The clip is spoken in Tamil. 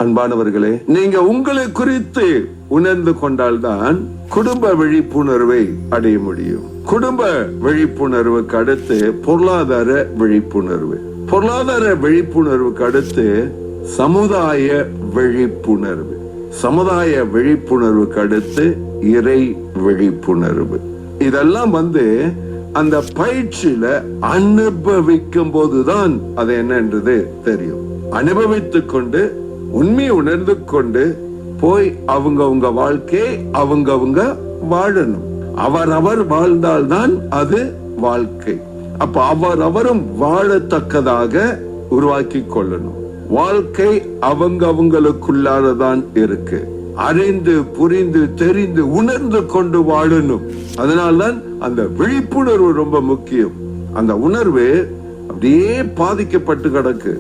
அன்பானவர்களே, நீங்க உங்களை குறித்து உணர்ந்து கொண்டால்தான் குடும்ப விழிப்புணர்வை அடைய முடியும். குடும்ப விழிப்புணர்வுக்கு அடுத்து பொருளாதார விழிப்புணர்வு, பொருளாதார விழிப்புணர்வுக்கு அடுத்து சமுதாய விழிப்புணர்வு, சமுதாய விழிப்புணர்வுக்கு அடுத்து இறை விழிப்புணர்வு. இதெல்லாம் அந்த பயிற்சியில அனுபவிக்கும் போதுதான் அது என்னன்றது தெரியும். அனுபவித்துக் கொண்டு உண்மையை உணர்ந்து கொண்டு போய் அவங்க வாழ்க்கையை அவங்க வாழணும். அவரவர் வாழ்ந்தால்தான் அது வாழ்க்கை. அப்ப அவரும் வாழத்தக்கதாக உருவாக்கி கொள்ளணும். வாழ்க்கை அவங்களுக்குள்ளாரதான் இருக்கு. அறிந்து புரிந்து தெரிந்து உணர்ந்து கொண்டு வாழணும். அதனால்தான் அந்த விழிப்புணர்வு ரொம்ப முக்கியம். அந்த உணர்வு அப்படியே பாதிக்கப்பட்டு கிடக்கு.